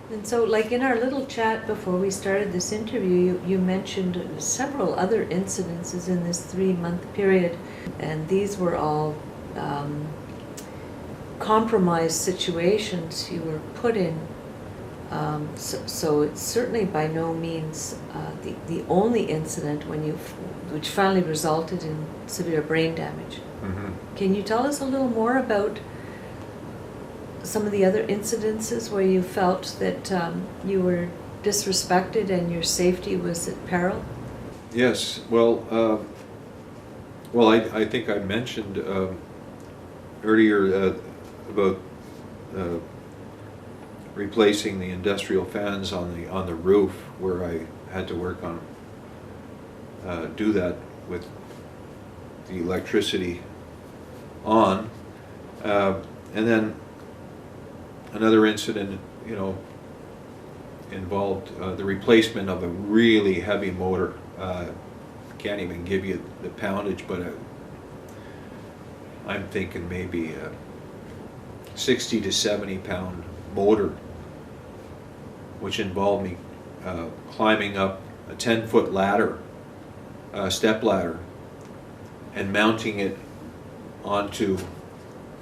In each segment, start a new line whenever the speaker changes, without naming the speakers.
And so, like in our little chat before we started this interview, you mentioned several other incidences in this 3-month period, and these were all compromised situations you were put in. So it's certainly by no means the only incident which finally resulted in severe brain damage.
Mm-hmm.
Can you tell us a little more about some of the other incidences where you felt that you were disrespected and your safety was at peril?
Yes, well, I think I mentioned earlier about replacing the industrial fans on the roof, where I had to work on do that with the electricity on, and then another incident, involved the replacement of a really heavy motor. Can't even give you the poundage, but I'm thinking maybe a 60 to 70 pound motor, which involved me climbing up a 10-foot ladder, step ladder, and mounting it onto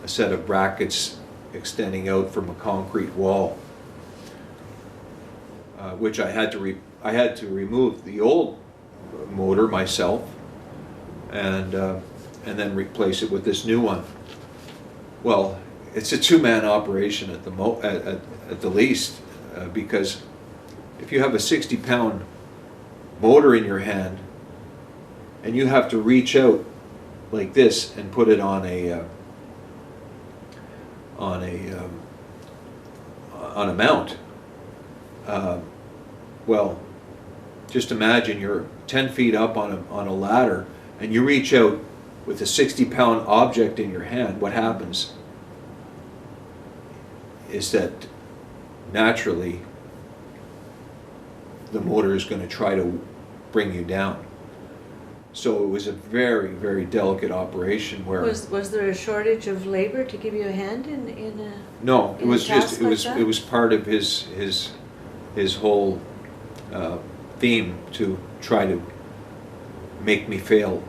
a set of brackets extending out from a concrete wall, which I had to remove the old motor myself, and then replace it with this new one. Well, it's a two-man operation at the least, because if you have a 60-pound motor in your hand and you have to reach out like this and put it on a mount, well, just imagine you're 10 feet up on a ladder and you reach out with a 60-pound object in your hand. What happens is that naturally the motor is going to try to bring you down. So it was a very, very delicate operation where...
Was there a shortage of labor to give you a hand in a...
No, it was just,
like
it was part of his whole theme to try to make me fail.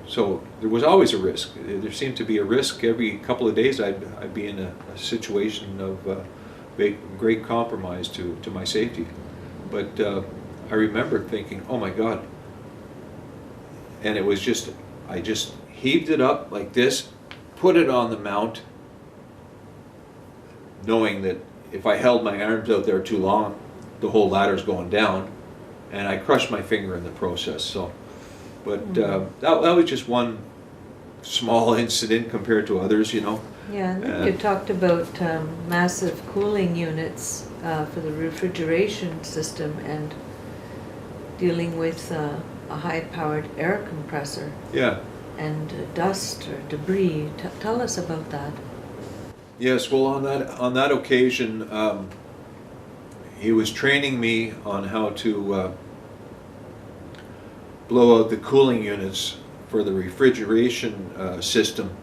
So there was always a risk. There seemed to be a risk every couple of days. I'd be in a situation of great compromise to my safety. But I remember thinking, oh my God. And it was just, I just heaved it up like this, put it on the mount, knowing that if I held my arms out there too long, the whole ladder's going down, and I crushed my finger in the process. So, but that was just one small incident compared to others,
Yeah, and then you talked about massive cooling units for the refrigeration system and dealing with a high-powered air compressor.
Yeah.
And dust or debris. Tell us about that.
Yes, well, on that occasion, he was training me on how to blow out the cooling units for the refrigeration system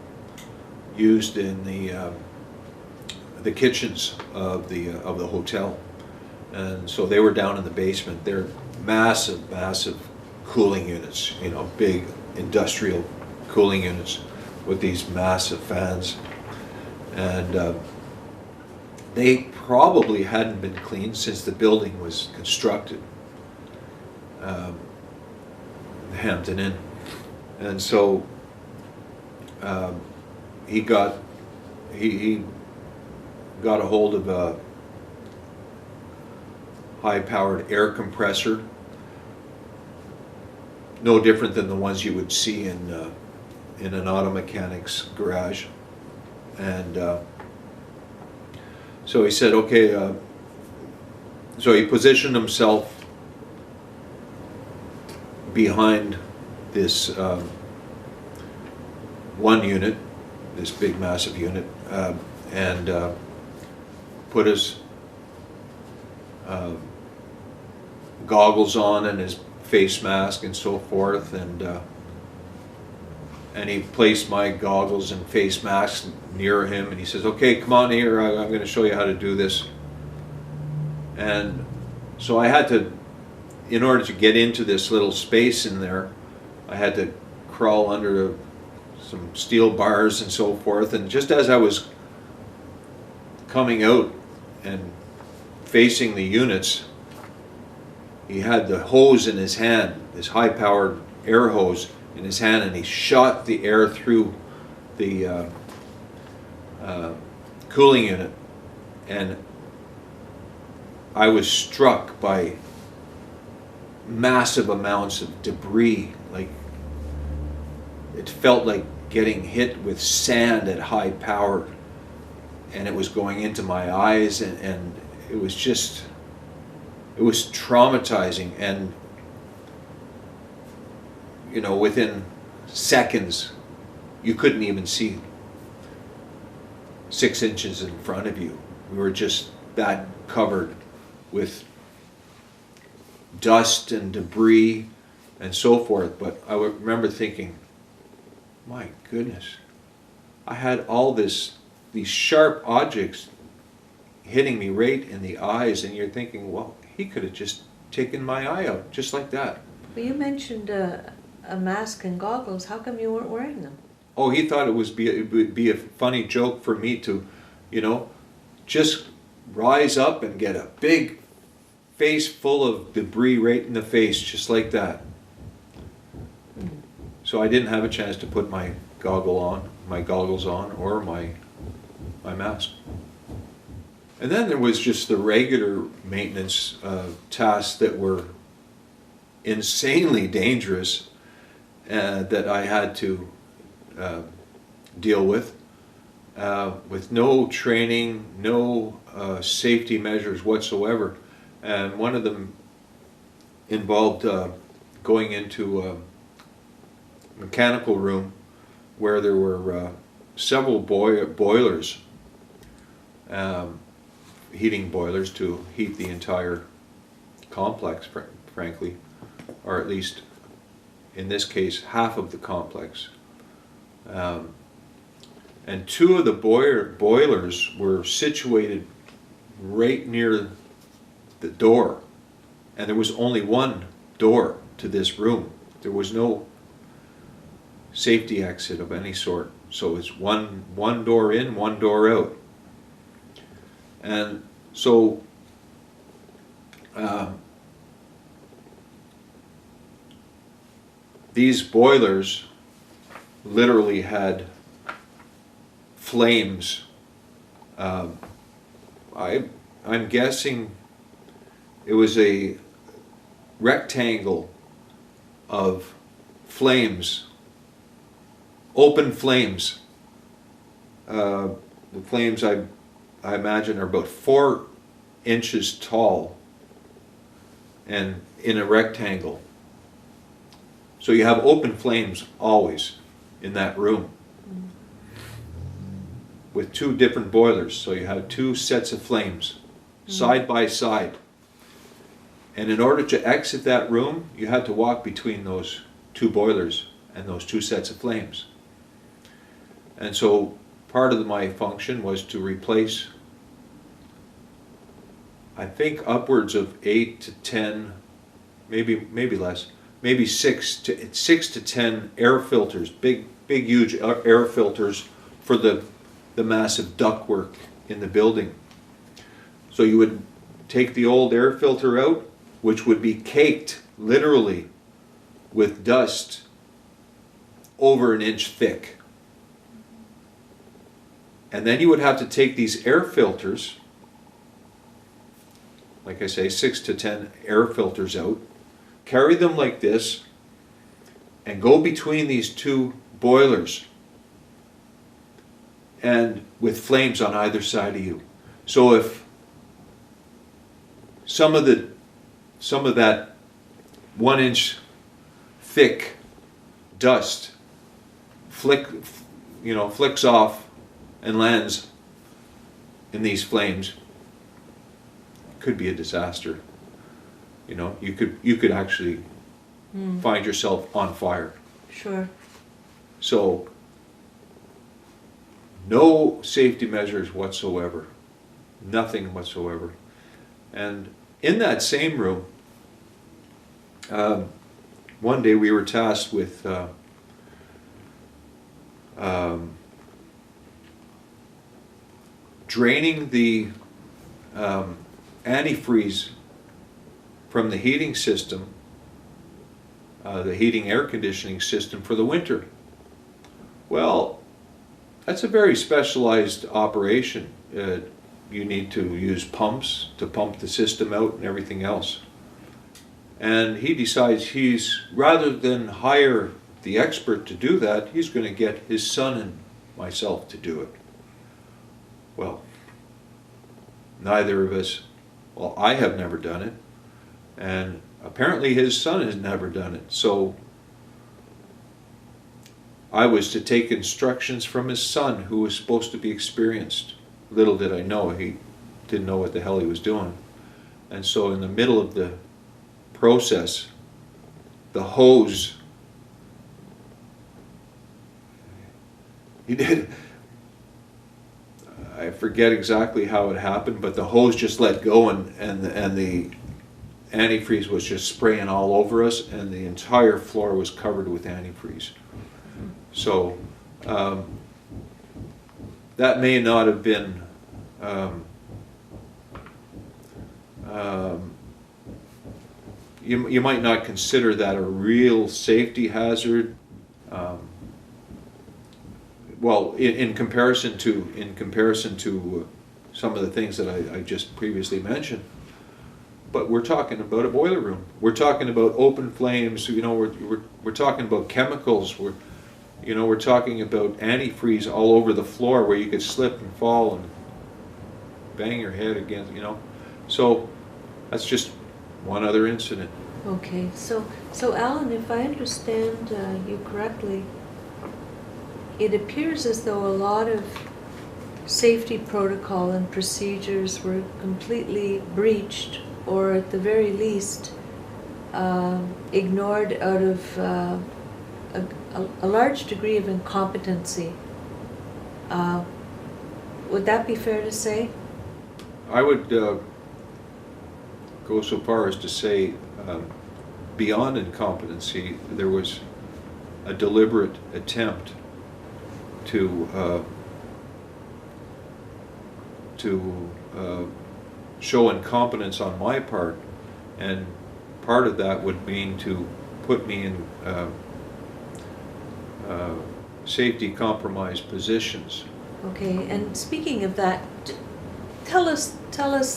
used in the kitchens of the hotel. And so they were down in the basement. They're massive cooling units, big industrial cooling units with these massive fans. And they probably hadn't been cleaned since the building was constructed, Hampton Inn. And so he got a hold of a high-powered air compressor, no different than the ones you would see in an auto mechanic's garage. And so he said, okay, so he positioned himself behind this one unit, this big massive unit, and put his goggles on and his face mask and so forth, and he placed my goggles and face mask near him, and he says, okay, come on here, I'm going to show you how to do this. And so I had to, in order to get into this little space in there, I had to crawl under some steel bars and so forth. And just as I was coming out and facing the units, he had the hose in his hand, this high-powered air hose in his hand, and he shot the air through the cooling unit. And I was struck by massive amounts of debris. Like, it felt like getting hit with sand at high power, and it was going into my eyes, and it was just, it was traumatizing. And you know, within seconds you couldn't even see 6 inches in front of you. We were just that covered with dust and debris and so forth. But I would remember thinking, my goodness, I had all these sharp objects hitting me right in the eyes, and you're thinking, well, he could have just taken my eye out just like that.
Well, you mentioned a mask and goggles. How come you weren't wearing them?
Oh, he thought it would be a funny joke for me to, you know, just rise up and get a big face full of debris right in the face, just like that. So I didn't have a chance to put my goggles on, or my mask. And then there was just the regular maintenance tasks that were insanely dangerous, that I had to deal with no training, no safety measures whatsoever. And one of them involved going into a mechanical room where there were several boilers, heating boilers to heat the entire complex, frankly, or at least in this case half of the complex. And 2 of the boilers were situated right near the door, and there was only one door to this room. There was no safety exit of any sort, so it's one door in, one door out. And so these boilers literally had flames. I'm guessing it was a rectangle of flames, open flames. The flames, I imagine, are about 4 inches tall and in a rectangle. So you have open flames always in that room, with 2 different boilers. So you have 2 sets of flames side by side. And in order to exit that room, you had to walk between those 2 boilers and those 2 sets of flames. And so part of my function was to replace, I think, upwards of 8 to 10, maybe less, maybe 6 to 10 air filters, big huge air filters for the massive ductwork in the building. So you would take the old air filter out, which would be caked literally with dust over an inch thick. And then you would have to take these air filters, like I say, 6 to 10 air filters out, carry them like this, and go between these 2 boilers, and with flames on either side of you. So if some of that 1 inch thick dust flicks off and lands in these flames, it could be a disaster. You know, you could actually find yourself on fire.
Sure.
So no safety measures whatsoever, nothing whatsoever. And in that same room, one day we were tasked with draining the antifreeze from the heating system, the heating air conditioning system for the winter. Well, that's a very specialized operation. You need to use pumps to pump the system out and everything else. And he decides rather than hire the expert to do that, he's going to get his son and myself to do it. Well, neither of us, well, I have never done it, and apparently his son has never done it. So I was to take instructions from his son, who was supposed to be experienced. Little did I know, he didn't know what the hell he was doing. And so in the middle of the process, the hose, I forget exactly how it happened, but the hose just let go, and the antifreeze was just spraying all over us, and the entire floor was covered with antifreeze. So that may not have been you might not consider that a real safety hazard. Well, in comparison to some of the things that I just previously mentioned. But we're talking about a boiler room. We're talking about open flames. You know, we're talking about chemicals. We're talking about antifreeze all over the floor where you could slip and fall and bang your head against. So that's just one other incident.
Okay, so Alan, if I understand you correctly, it appears as though a lot of safety protocol and procedures were completely breached, or at the very least ignored out of a large degree of incompetency. Would that be fair to say?
I would go so far as to say beyond incompetency, there was a deliberate attempt to show incompetence on my part, and part of that would mean to put me in safety compromised positions.
Okay, and speaking of that, tell us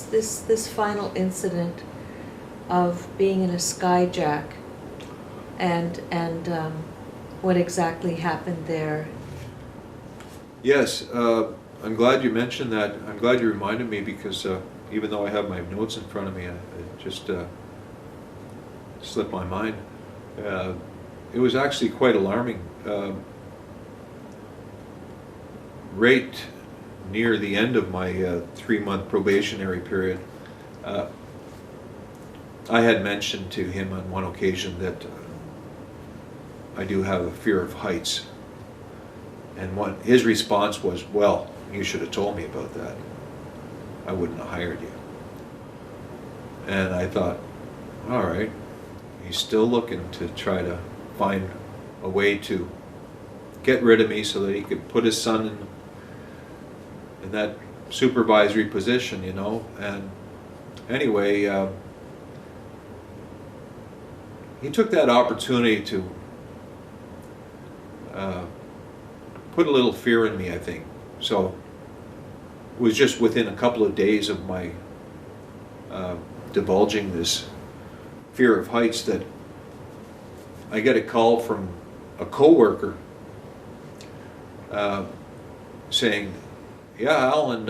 this final incident of being in a skyjack, and what exactly happened there.
Yes, I'm glad you mentioned that. I'm glad you reminded me, because even though I have my notes in front of me, it just slipped my mind. It was actually quite alarming. Right near the end of my 3-month probationary period, I had mentioned to him on one occasion that I do have a fear of heights. And his response was, "Well, you should have told me about that. I wouldn't have hired you." And I thought, all right, he's still looking to try to find a way to get rid of me so that he could put his son in that supervisory position, And anyway, he took that opportunity to put a little fear in me, I think. So it was just within a couple of days of my divulging this fear of heights that I get a call from a coworker saying, "Yeah, Alan,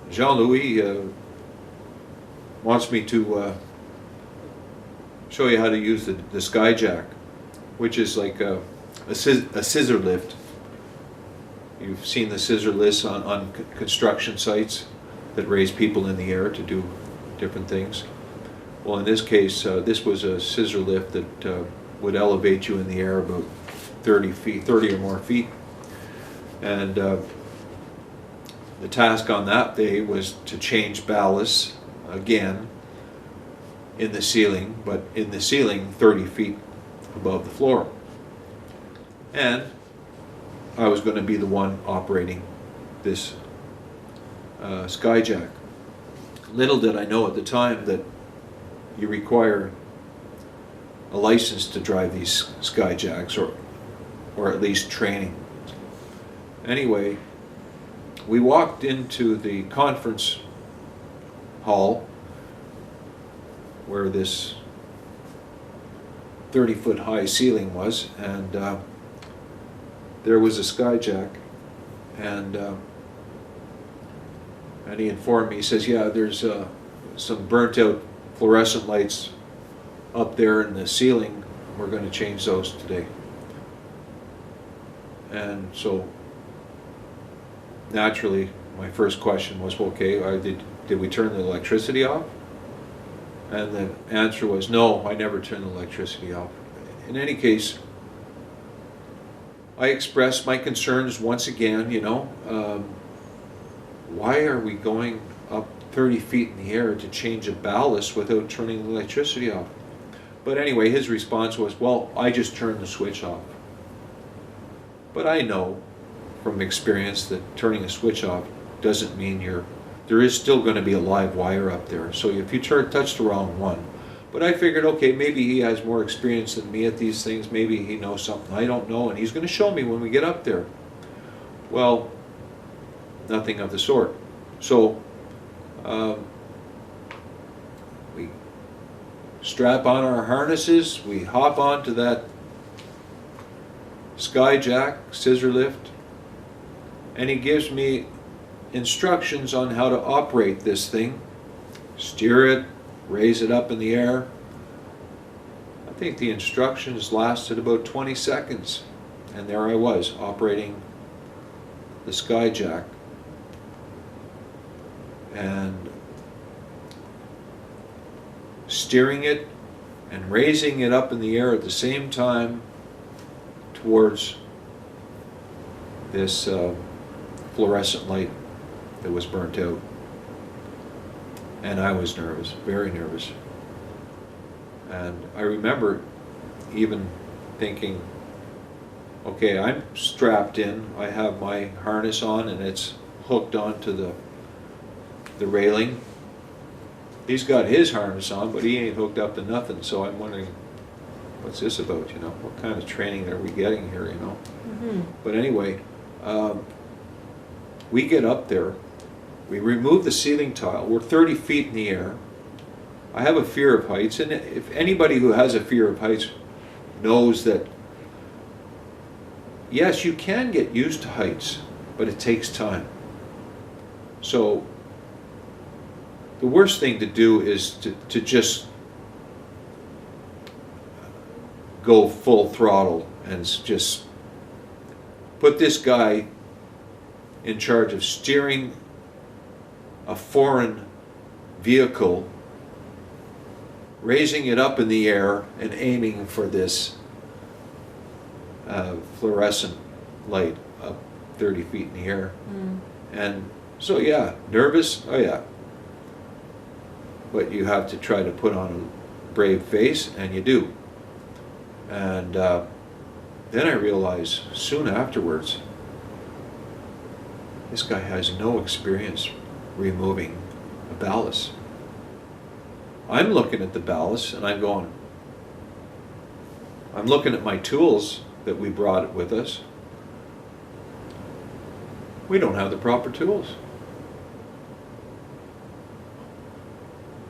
Jean-Louis wants me to show you how to use the skyjack," which is like a scissor lift. You've seen the scissor lifts on construction sites that raise people in the air to do different things. Well, in this case, this was a scissor lift that would elevate you in the air about 30 or more feet. And the task on that day was to change ballast again in the ceiling, but in the ceiling 30 feet above the floor. And I was going to be the one operating this skyjack. Little did I know at the time that you require a license to drive these skyjacks, or at least training. Anyway, we walked into the conference hall where this 30-foot high ceiling was, and there was a skyjack, and he informed me, he says, yeah, there's some burnt out fluorescent lights up there in the ceiling. We're going to change those today. And so naturally my first question was, okay, did we turn the electricity off? And the answer was, no, I never turned the electricity off. In any case, I expressed my concerns once again, why are we going up 30 feet in the air to change a ballast without turning the electricity off? But anyway, his response was, well, I just turned the switch off. But I know from experience that turning a switch off doesn't mean there is still going to be a live wire up there. So if you touch the wrong one. But I figured, okay, maybe he has more experience than me at these things. Maybe he knows something I don't know, and he's going to show me when we get up there. Well, nothing of the sort. So we strap on our harnesses, we hop onto that skyjack, scissor lift, and he gives me instructions on how to operate this thing. Steer it, raise it up in the air. I think the instructions lasted about 20 seconds, and there I was operating the skyjack and steering it and raising it up in the air at the same time towards this fluorescent light that was burnt out. And I was nervous, very nervous. And I remember even thinking, okay, I'm strapped in, I have my harness on and it's hooked onto the railing. He's got his harness on, but he ain't hooked up to nothing, so I'm wondering, what's this about, What kind of training are we getting here,
Mm-hmm.
But anyway, we get up there, we remove the ceiling tile, we're 30 feet in the air. I have a fear of heights, and if anybody who has a fear of heights knows that, yes, you can get used to heights, but it takes time. So the worst thing to do is to just go full throttle and just put this guy in charge of steering a foreign vehicle, raising it up in the air and aiming for this fluorescent light up 30 feet in the air.
Mm.
And so, yeah, nervous, oh yeah. But you have to try to put on a brave face, and you do. And then I realized soon afterwards, this guy has no experience removing a ballast. I'm looking at the ballast and I'm looking at my tools that we brought with us. We don't have the proper tools.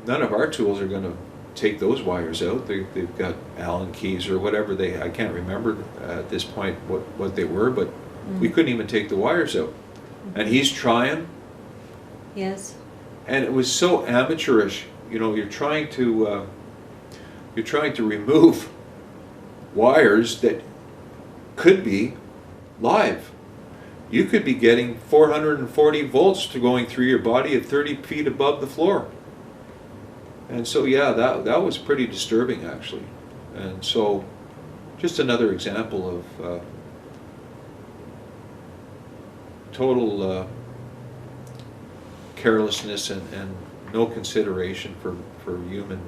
None of our tools are going to take those wires out. They've got Allen keys or whatever I can't remember at this point what they were, but we couldn't even take the wires out. And he's trying.
Yes.
And it was so amateurish. You're trying to remove wires that could be live. You could be getting 440 volts going through your body at 30 feet above the floor. And so, yeah, that was pretty disturbing, actually. And so, just another example of total carelessness and no consideration for human,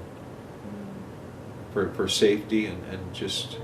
for safety and just